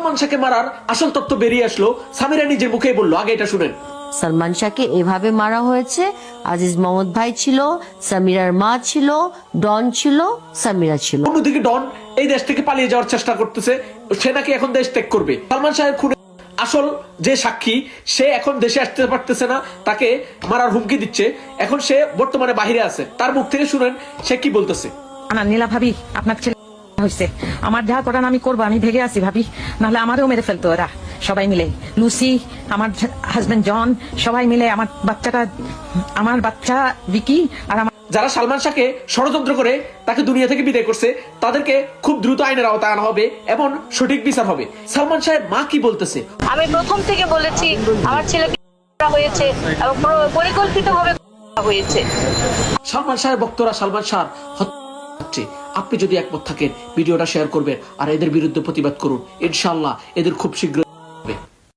সালমান শাহকে মারার আসল তথ্য বেরিয়ে আসলো, সামিরা নিজের মুখেই বললো। আগে এটা শুনেন। সালমান শাহকে এভাবে মারা হয়েছে। আজিজ মোহাম্মদ ভাই ছিল, সামিরার মা ছিল, ডন ছিল, সামিরা ছিল। অন্যদিকে ডন এই দেশ থেকে পালিয়ে যাওয়ার চেষ্টা করতেছে, সে নাকি এখন দেশ ত্যাগ করবে। সালমান শাহের খুনে আসল যে সাক্ষী, সে এখন দেশে আসতে পারতেছে না, তাকে মারার হুমকি দিচ্ছে। এখন সে বর্তমানে বাহিরে আছে, তার মুখ থেকে শুনেন সে কি বলতেছে। নীলা ভাবি, আপনার ছেলে হয়েছে, আমার যা করার আমি করবো, আমি ভেগে আছি ভাবি, নাহলে আমারও মেরে ফেলতো ওরা সবাই মিলে। লুসি, আমার হাজবেন্ড জন, সবাই মিলে আমার বাচ্চা ভিকি আর আমার। যারা সালমান শাহকে ষড়যন্ত্র করে তাকে দুনিয়া থেকে বিদায় করছে, তাদেরকে খুব দ্রুত আইনের আওতায় আনা হবে এবং সঠিক বিচার হবে। সালমান শাহের মা কি বলতেছে। আমি প্রথম থেকে বলেছি আমার ছেলেকে হয়েছে এবং পরিকল্পিতভাবে হয়েছে। সালমান শাহের বক্তরা সালমান শাহ হচ্ছে। আপনি যদি একমত থাকেন, ভিডিওটা শেয়ার করবেন আর এদের বিরুদ্ধে প্রতিবাদ করুন। ইনশাআল্লাহ এদের খুব শীঘ্র